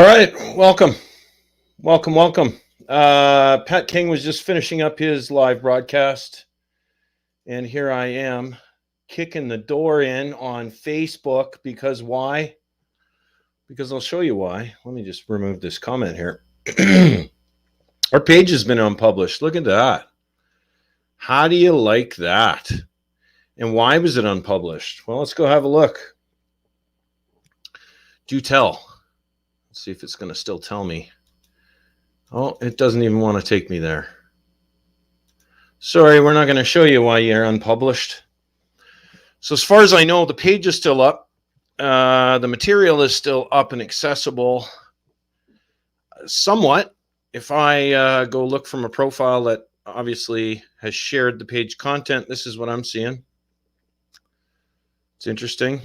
right, welcome. Pat King was just finishing up his live broadcast, and here I am kicking the door in on Facebook because why? Because I'll show you why. Let me just remove this comment here. Our page has been unpublished. Look at that. How do you like that? And why was it unpublished? Well, let's go have a look. Do tell. Let's see if it's going to still tell me. Oh, it doesn't even want to take me there. Sorry, we're not going to show you why you're unpublished. So as far as I know, the page is still up. The material is still up and accessible somewhat. If I go look from a profile that obviously has shared the page content, this is what I'm seeing. It's interesting.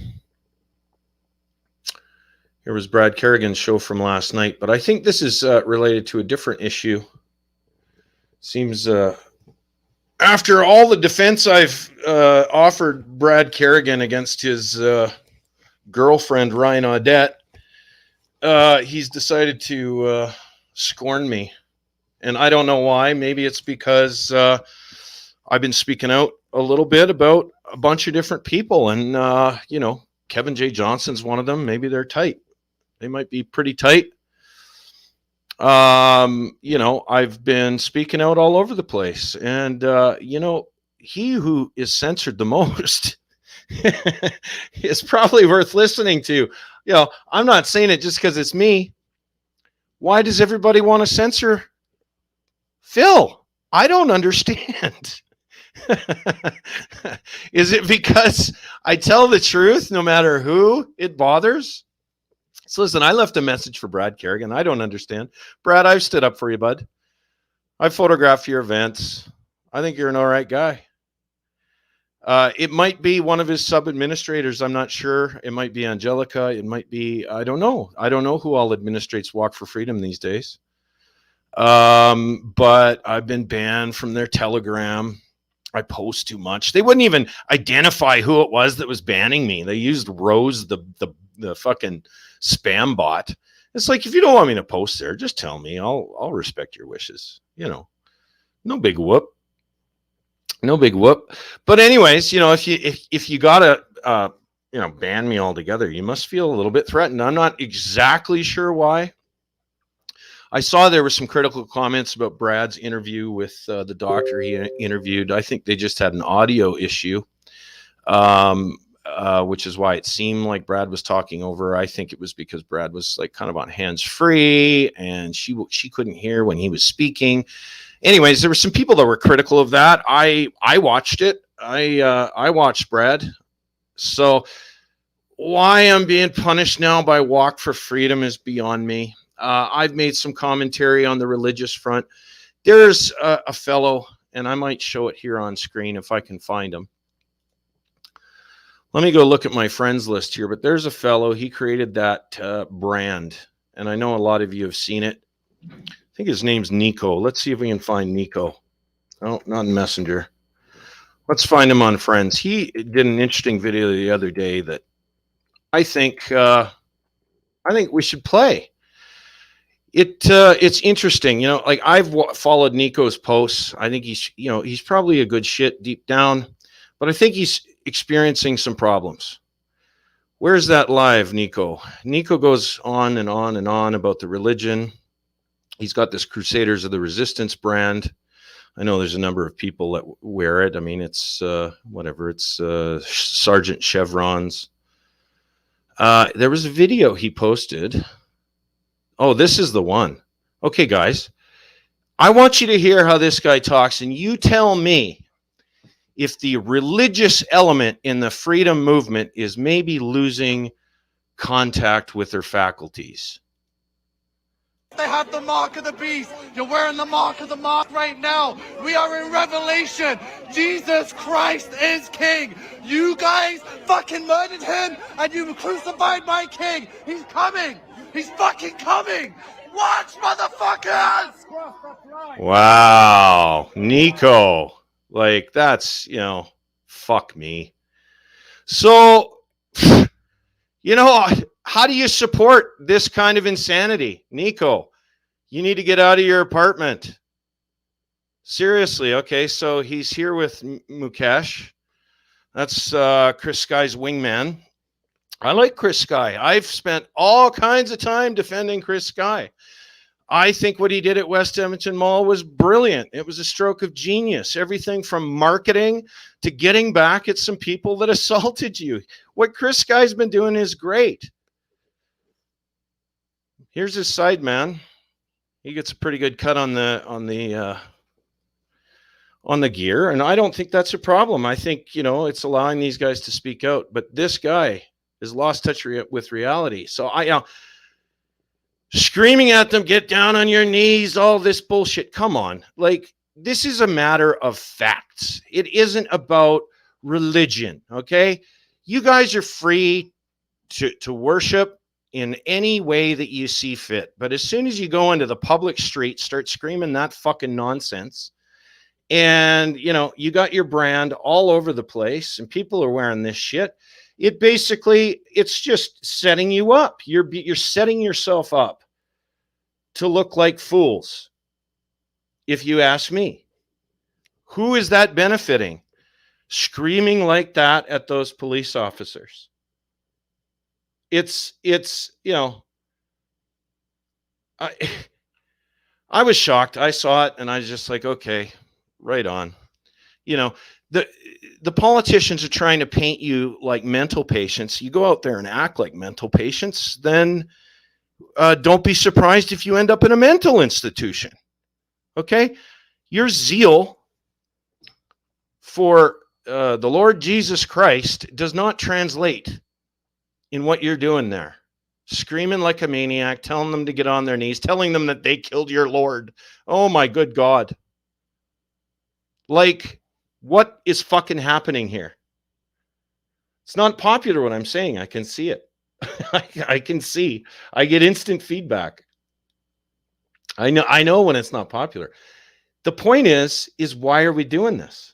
Here was Brad Kerrigan's show from last night, but I think this is related to a different issue. Seems after all the defense I've offered Brad Kerrigan against his girlfriend, Ryan Audette, he's decided to scorn me. And I don't know why. Maybe it's because I've been speaking out a little bit about a bunch of different people. And, you know, Kevin J. Johnson's one of them. Maybe they're tight. They might be pretty tight. You know, I've been speaking out all over the place. And, you know, he who is censored the most is probably worth listening to. You know, I'm not saying it just because it's me. Why does everybody want to censor Phil? I don't understand. Is it because I tell the truth no matter who it bothers? So listen, I left a message for Brad Kerrigan. I don't understand. Brad, I've stood up for you, bud. I've photographed your events. I think you're an all right guy. It might be one of his sub-administrators. I'm not sure. It might be Angelica. It might be, I don't know. I don't know who all administrates Walk for Freedom these days. But I've been banned from their Telegram. I post too much. They wouldn't even identify who it was that was banning me. They used Rose, the fucking spam bot. It's like, if you don't want me to post there, just tell me. I'll respect your wishes. You know, no big whoop. No big whoop. But anyways, you know, if you gotta you know, ban me altogether, you must feel a little bit threatened. I'm not exactly sure why. I saw there were some critical comments about Brad's interview with the doctor he interviewed. I think they just had an audio issue, which is why it seemed like Brad was talking over. I think it was because Brad was like kind of on hands-free and she couldn't hear when he was speaking. Anyways, there were some people that were critical of that. I watched it. I watched Brad. So why I'm being punished now by Walk for Freedom is beyond me. I've made some commentary on the religious front. There's a fellow, and I might show it here on screen if I can find him. Let me go look at my friends list here, but there's a fellow. He created that brand, and I know a lot of you have seen it. I think his name's Nico. Let's see if we can find Nico. Oh, not in Messenger. Let's find him on Friends. He did an interesting video the other day that I think we should play. It's interesting, you know, like I've followed Nico's posts. I think he's probably a good shit deep down, but I think he's experiencing some problems. Where's that live, Nico? Nico goes on and on and on about the religion. He's got this Crusaders of the Resistance brand. I know there's a number of people that wear it. I mean, it's whatever. It's Sergeant Chevrons. There was a video he posted. Oh, this is the one. Okay, guys. I want you to hear how this guy talks, and you tell me if the religious element in the freedom movement is maybe losing contact with their faculties. They have the mark of the beast. You're wearing the mark of the mark right now. We are in Revelation. Jesus Christ is King. You guys fucking murdered him and you crucified my King. He's coming. He's fucking coming. Watch, motherfuckers. Wow. Nico. Like, that's, you know, fuck me. So, you know, how do you support this kind of insanity? Nico, you need to get out of your apartment. Seriously. Okay, so he's here with Mukesh. That's Chris Sky's wingman. I like Chris Sky. I've spent all kinds of time defending Chris Sky. I think what he did at West Edmonton Mall was brilliant. It was a stroke of genius. Everything from marketing to getting back at some people that assaulted you. What Chris Sky's been doing is great. Here's his side man. He gets a pretty good cut on the gear, and I don't think that's a problem. I think, it's allowing these guys to speak out. But this guy has lost touch with reality. So screaming at them, get down on your knees, all this bullshit. Come on. Like, this is a matter of facts. It isn't about religion, okay? You guys are free to worship in any way that you see fit. But as soon as you go into the public street, start screaming that fucking nonsense, and, you got your brand all over the place and people are wearing this shit, it's just setting you up. You're setting yourself up to look like fools. If you ask me, who is that benefiting? Screaming like that at those police officers. It's I was shocked. I saw it and I was just like, okay, right on. The politicians are trying to paint you like mental patients. You go out there and act like mental patients, then don't be surprised if you end up in a mental institution. Okay? Your zeal for the Lord Jesus Christ does not translate in what you're doing there. Screaming like a maniac, telling them to get on their knees, telling them that they killed your Lord. Oh my good God. Like, what is fucking happening here? It's not popular what I'm saying. I can see it. I can see. I get instant feedback. I know when it's not popular. The point is why are we doing this?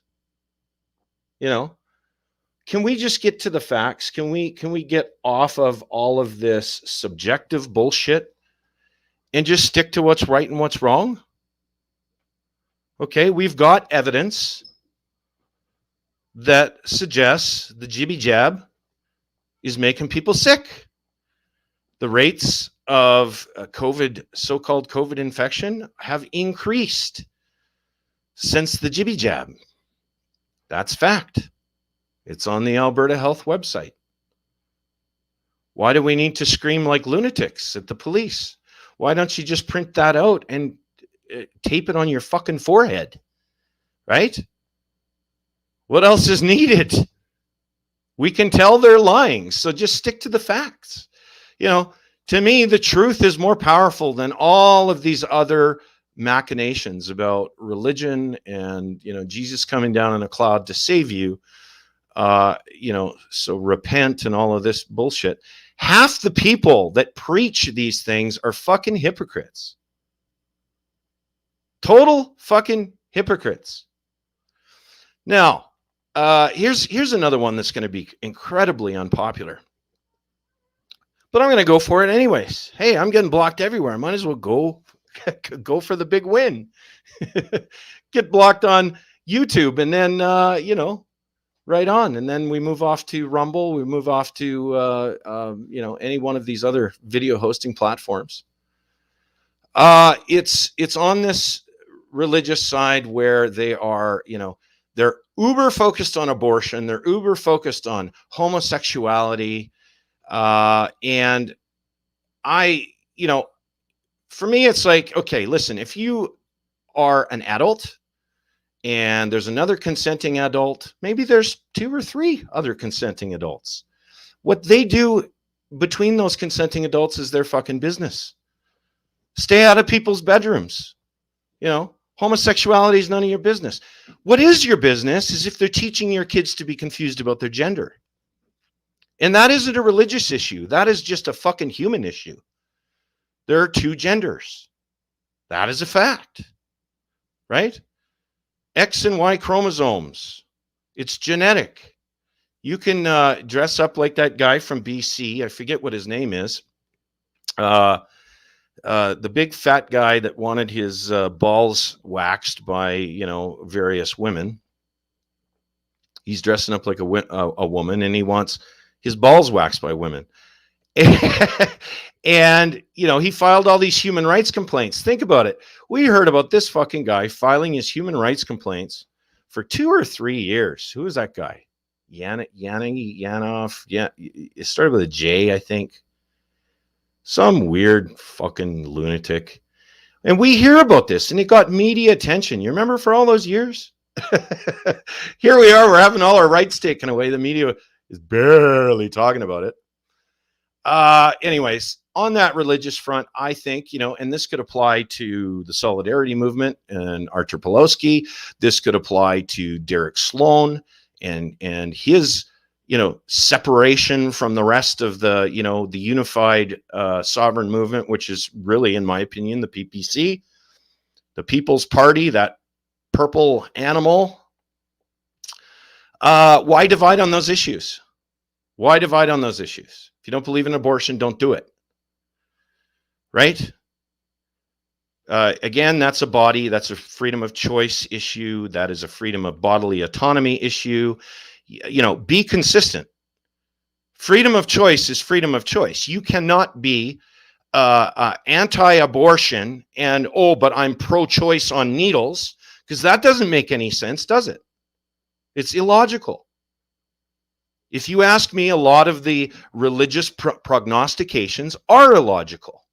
Can we just get to the facts? Can we get off of all of this subjective bullshit and just stick to what's right and what's wrong? Okay, we've got evidence that suggests the jibby jab is making people sick. The rates of so-called COVID infection have increased since the jibby jab. That's fact. It's on the Alberta Health website. Why do we need to scream like lunatics at the police? Why don't you just print that out and tape it on your fucking forehead? Right? What else is needed? We can tell they're lying, so just stick to the facts. To me, the truth is more powerful than all of these other machinations about religion and, Jesus coming down in a cloud to save you. So repent and all of this bullshit. Half the people that preach these things are fucking hypocrites. Total fucking hypocrites. Now, here's another one that's going to be incredibly unpopular. But I'm going to go for it anyways. Hey, I'm getting blocked everywhere. I might as well go for the big win. Get blocked on YouTube and then, right on. And then we move off to Rumble. We move off to, any one of these other video hosting platforms. It's on this religious side where they are, they're uber focused on abortion. They're uber focused on homosexuality. And for me, it's like, okay, listen, if you are an adult and there's another consenting adult, maybe there's 2 or 3 other consenting adults. What they do between those consenting adults is their fucking business. Stay out of people's bedrooms. Homosexuality is none of your business. What is your business is if they're teaching your kids to be confused about their gender. And that isn't a religious issue. That is just a fucking human issue. There are 2 genders. That is a fact. Right? X and Y chromosomes. It's genetic. You can dress up like that guy from BC. I forget what his name is. The big fat guy that wanted his balls waxed by, various women. He's dressing up like a woman, and he wants his balls waxed by women. And, he filed all these human rights complaints. Think about it. We heard about this fucking guy filing his human rights complaints for 2 or 3 years. Who is that guy? Yanov. Yeah, it started with a J, I think. Some weird fucking lunatic. And we hear about this, and it got media attention. You remember for all those years? Here we are, we're having all our rights taken away. The media is barely talking about it. Anyways, on that religious front, I think, and this could apply to the Solidarity Movement and Artur Pawlowski. This could apply to Derek Sloan and his, separation from the rest of the, the unified sovereign movement, which is really, in my opinion, the PPC, the People's Party, that purple animal. Why divide on those issues? Why divide on those issues? If you don't believe in abortion, don't do it. Right? Again, that's a body. That's a freedom of choice issue. That is a freedom of bodily autonomy issue. Be consistent. Freedom of choice is freedom of choice. You cannot be anti-abortion and, but I'm pro-choice on needles, because that doesn't make any sense, does it? It's illogical. If you ask me, a lot of the religious prognostications are illogical.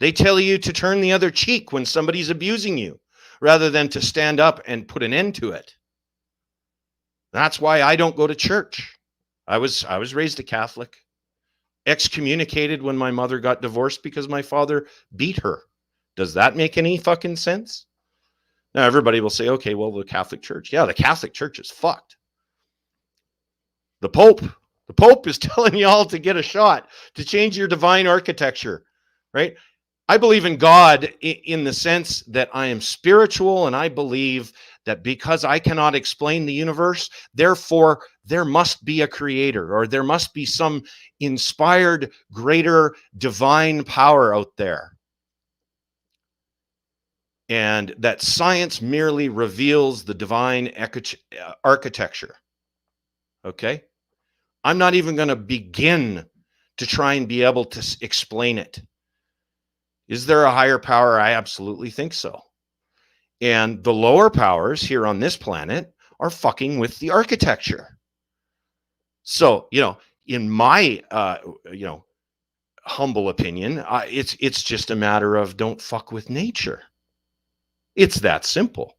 They tell you to turn the other cheek when somebody's abusing you, rather than to stand up and put an end to it. That's why I don't go to church. I was raised a Catholic, excommunicated when my mother got divorced because my father beat her. Does that make any fucking sense? Now everybody will say, okay, well, the Catholic Church. Yeah, the Catholic Church is fucked. The Pope is telling y'all to get a shot, to change your divine architecture, right? I believe in God in the sense that I am spiritual, and I believe that because I cannot explain the universe, therefore there must be a creator, or there must be some inspired greater divine power out there. And that science merely reveals the divine architecture. Okay? I'm not even going to begin to try and be able to explain it. Is there a higher power? I absolutely think so. And the lower powers here on this planet are fucking with the architecture. So, in my, humble opinion, it's just a matter of don't fuck with nature. It's that simple.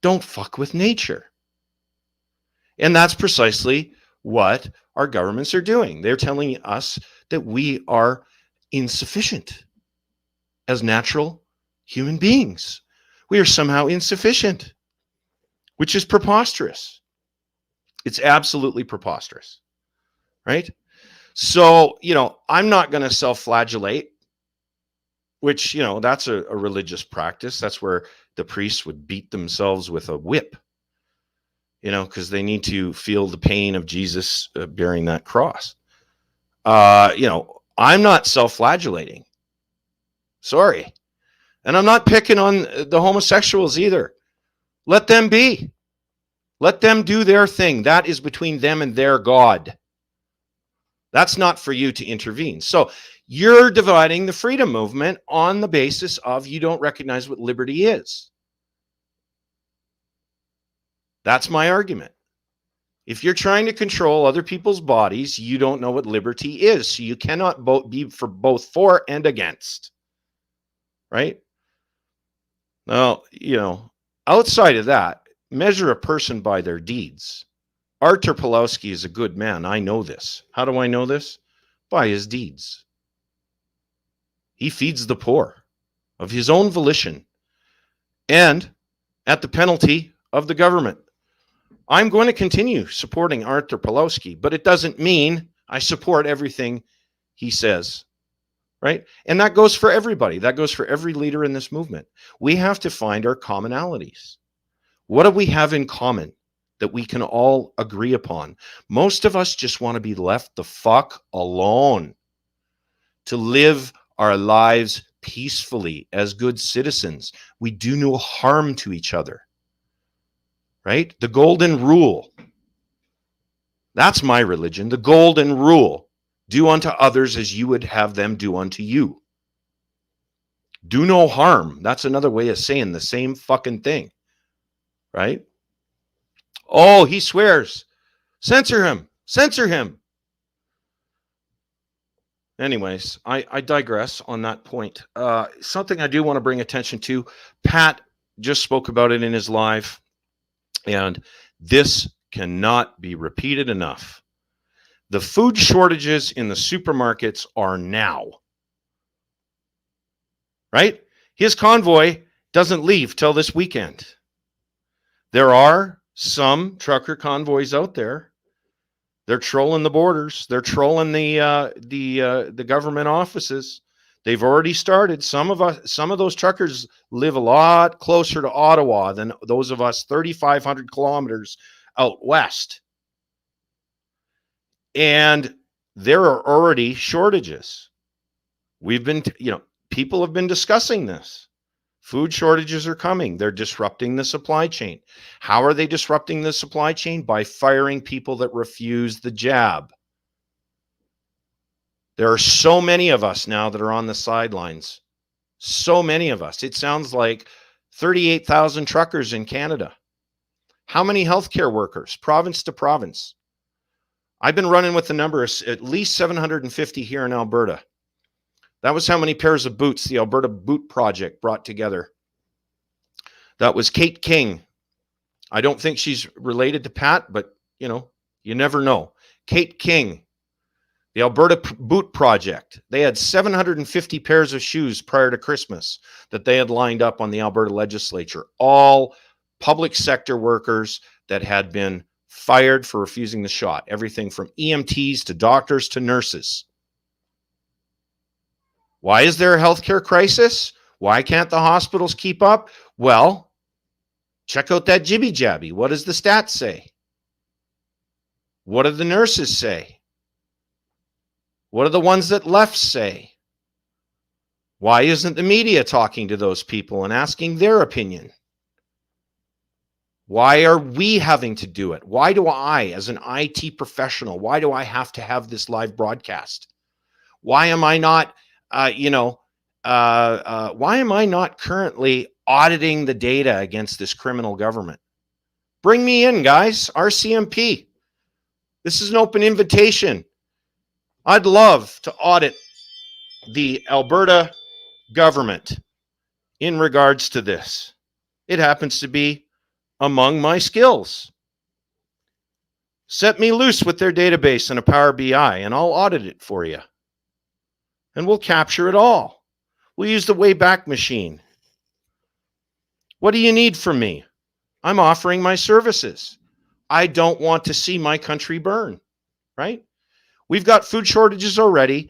Don't fuck with nature. And that's precisely what our governments are doing. They're telling us that we are insufficient as natural human beings. We are somehow insufficient, which is preposterous. It's absolutely preposterous, right? So, I'm not going to self-flagellate, which, that's a religious practice. That's where the priests would beat themselves with a whip, because they need to feel the pain of Jesus bearing that cross. I'm not self-flagellating. Sorry. And I'm not picking on the homosexuals either. Let them be. Let them do their thing. That is between them and their God. That's not for you to intervene. So you're dividing the freedom movement on the basis of you don't recognize what liberty is. That's my argument. If you're trying to control other people's bodies, you don't know what liberty is. So you cannot be both for and against. Right? Now, outside of that, measure a person by their deeds. Artur Pawlowski is a good man. I know this. How do I know this? By his deeds. He feeds the poor of his own volition and at the penalty of the government. I'm going to continue supporting Artur Pawlowski, but it doesn't mean I support everything he says. Right? And that goes for everybody. That goes for every leader in this movement. We have to find our commonalities. What do we have in common that we can all agree upon. Most of us just want to be left the fuck alone, to live our lives peacefully as good citizens. We do no harm to each other, right? The golden rule. That's my religion. The golden rule. Do unto others as you would have them do unto you. Do no harm. That's another way of saying the same fucking thing, right? Oh, he swears. Censor him. Censor him. Anyways, I digress on that point. Something I do want to bring attention to. Pat just spoke about it in his live, and this cannot be repeated enough. The food shortages in the supermarkets are now. Right? His convoy doesn't leave till this weekend. There are some trucker convoys out there. They're trolling the borders. They're trolling the government offices. They've already started. Some of those truckers live a lot closer to Ottawa than those of us 3,500 kilometers out west. And there are already shortages. We've been, people have been discussing this. Food shortages are coming. They're disrupting the supply chain. How are they disrupting the supply chain? By firing people that refuse the jab. There are so many of us now that are on the sidelines. So many of us. It sounds like 38,000 truckers in Canada. How many healthcare workers, province to province? I've been running with the number of at least 750 here in Alberta. That was how many pairs of boots the Alberta Boot Project brought together. That was Kate King. I don't think she's related to Pat, but you never know. Kate King, the Alberta Boot Project. They had 750 pairs of shoes prior to Christmas that they had lined up on the Alberta legislature. All public sector workers that had been fired for refusing the shot. Everything from EMTs to doctors to nurses. Why is there a healthcare crisis? Why can't the hospitals keep up? Well, check out that jibby jabby. What does the stats say? What do the nurses say? What do the ones that left say? Why isn't the media talking to those people and asking their opinion? Why are we having to do it? Why do I, as an IT professional, why do I have to have this live broadcast? Why am I not, why am I not currently auditing the data against this criminal government? Bring me in, guys. RCMP. This is an open invitation. I'd love to audit the Alberta government in regards to this. It happens to be among my skills. Set me loose with their database and a Power BI, and I'll audit it for you. And we'll capture it all. We'll use the Wayback Machine. What do you need from me? I'm offering my services. I don't want to see my country burn, right? We've got food shortages already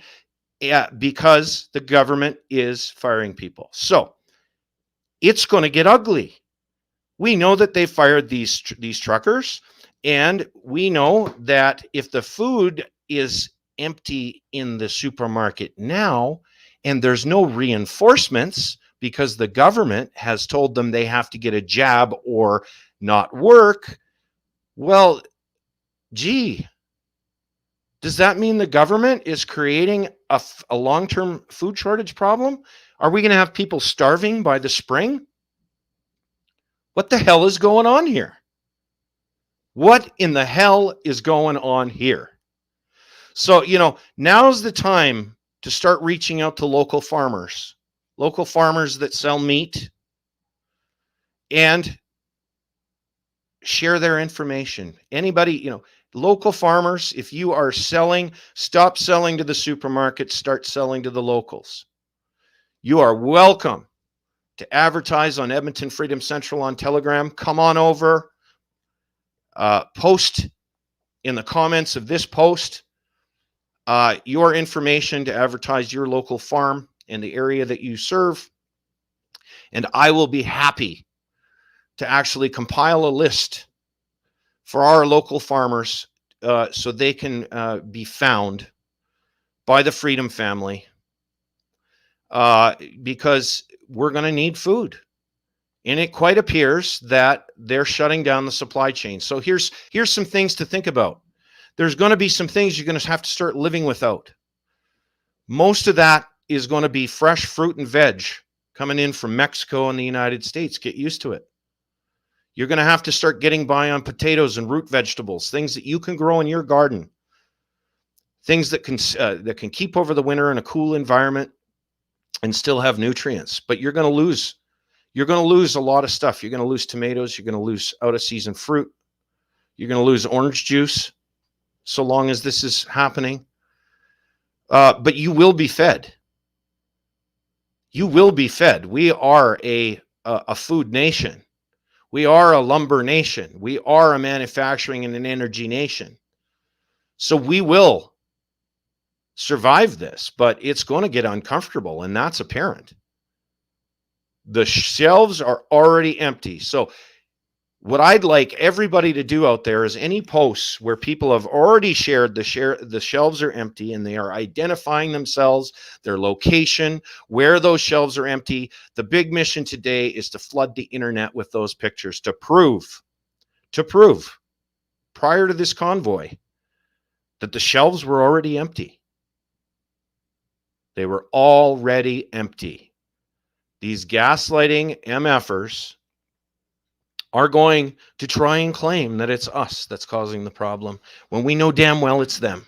because the government is firing people. So it's going to get ugly. We know that they fired these truckers, and we know that if the food is empty in the supermarket now, and there's no reinforcements because the government has told them they have to get a jab or not work, well, gee, does that mean the government is creating a long-term food shortage problem? Are we going to have people starving by the spring? What the hell is going on here? What in the hell is going on here? So, now's the time to start reaching out to local farmers that sell meat, and share their information. Anybody, local farmers, if you are selling, stop selling to the supermarket, start selling to the locals. You are welcome to advertise on Edmonton Freedom Central on Telegram. Come on over, post in the comments of this post your information to advertise your local farm in the area that you serve. And I will be happy to actually compile a list for our local farmers, so they can be found by the Freedom Family, because we're going to need food. And it quite appears that they're shutting down the supply chain. So here's some things to think about. There's going to be some things you're going to have to start living without. Most of that is going to be fresh fruit and veg coming in from Mexico and the United States. Get used to it. You're going to have to start getting by on potatoes and root vegetables, things that you can grow in your garden, things that can keep over the winter in a cool environment and still have nutrients. But you're going to lose a lot of stuff. You're going to lose tomatoes. You're going to lose out of season fruit. You're going to lose orange juice so long as this is happening. But you will be fed. You will be fed. We are a food nation. We are a lumber nation. We are a manufacturing and an energy nation. So we will survive this, but it's going to get uncomfortable, and that's apparent. The shelves are already empty. So what I'd like everybody to do out there is any posts where people have already shared the shelves are empty and they are identifying themselves, their location, where those shelves are empty. The big mission today is to flood the internet with those pictures to prove prior to this convoy that the shelves were already empty. They were already empty. These gaslighting MFers are going to try and claim that it's us that's causing the problem when we know damn well it's them.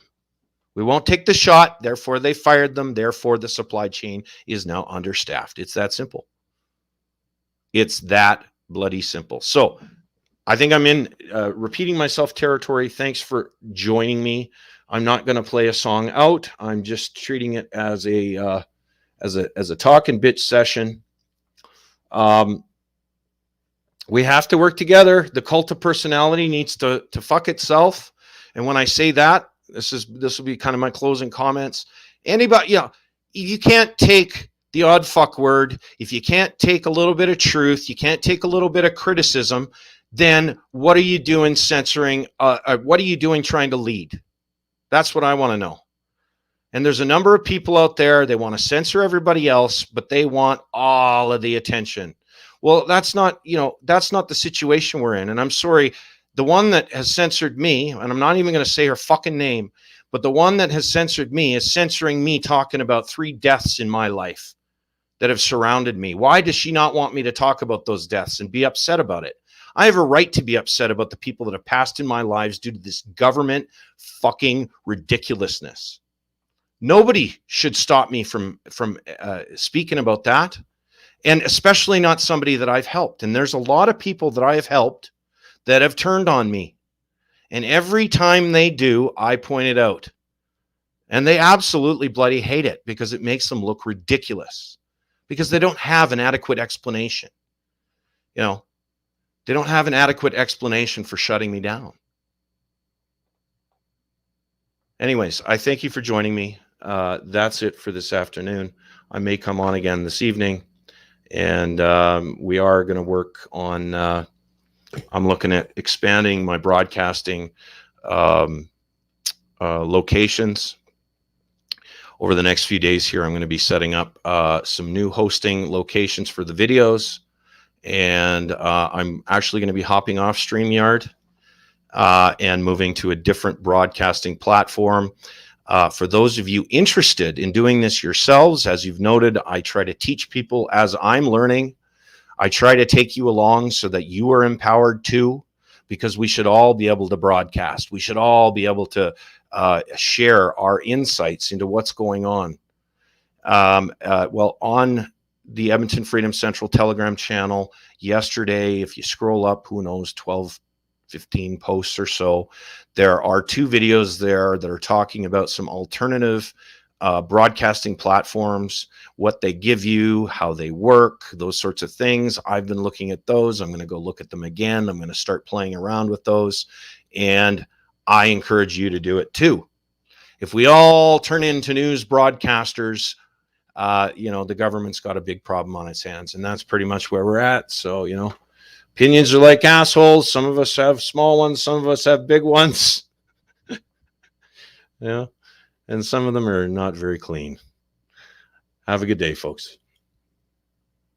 We won't take the shot, therefore they fired them, therefore the supply chain is now understaffed. It's that simple. It's that bloody simple. So I think I'm in repeating myself territory. Thanks for joining me. I'm not going to play a song out. I'm just treating it as a talk and bitch session. We have to work together. The cult of personality needs to fuck itself. And when I say that, this will be kind of my closing comments. Anybody, you can't take the odd fuck word. If you can't take a little bit of truth, you can't take a little bit of criticism, then what are you doing censoring? What are you doing trying to lead? That's what I want to know. And there's a number of people out there, they want to censor everybody else, but they want all of the attention. Well, that's not the situation we're in. And I'm sorry, the one that has censored me, and I'm not even going to say her fucking name, but the one that has censored me is censoring me talking about 3 deaths in my life that have surrounded me. Why does she not want me to talk about those deaths and be upset about it? I have a right to be upset about the people that have passed in my lives due to this government fucking ridiculousness. Nobody should stop me from speaking about that. And especially not somebody that I've helped. And there's a lot of people that I have helped that have turned on me. And every time they do, I point it out. And they absolutely bloody hate it because it makes them look ridiculous. Because they don't have an adequate explanation. They don't have an adequate explanation for shutting me down. Anyways, I thank you for joining me. That's it for this afternoon. I may come on again this evening. And we are going to work on, I'm looking at expanding my broadcasting locations. Over the next few days here, I'm going to be setting up some new hosting locations for the videos. And I'm actually going to be hopping off StreamYard and moving to a different broadcasting platform. For those of you interested in doing this yourselves, as you've noted, I try to teach people as I'm learning. I try to take you along so that you are empowered too, because we should all be able to broadcast. We should all be able to share our insights into what's going on. Well, on the Edmonton Freedom Central Telegram channel yesterday, if you scroll up, who knows, 12, 15 posts or so, there are 2 videos there that are talking about some alternative broadcasting platforms, what they give you, how they work, those sorts of things. I've been looking at those. I'm going to go look at them again. I'm going to start playing around with those. And I encourage you to do it too. If we all turn into news broadcasters, the government's got a big problem on its hands. And that's pretty much where we're at. So, Opinions are like assholes. Some of us have small ones. Some of us have big ones. Yeah. And some of them are not very clean. Have a good day, folks.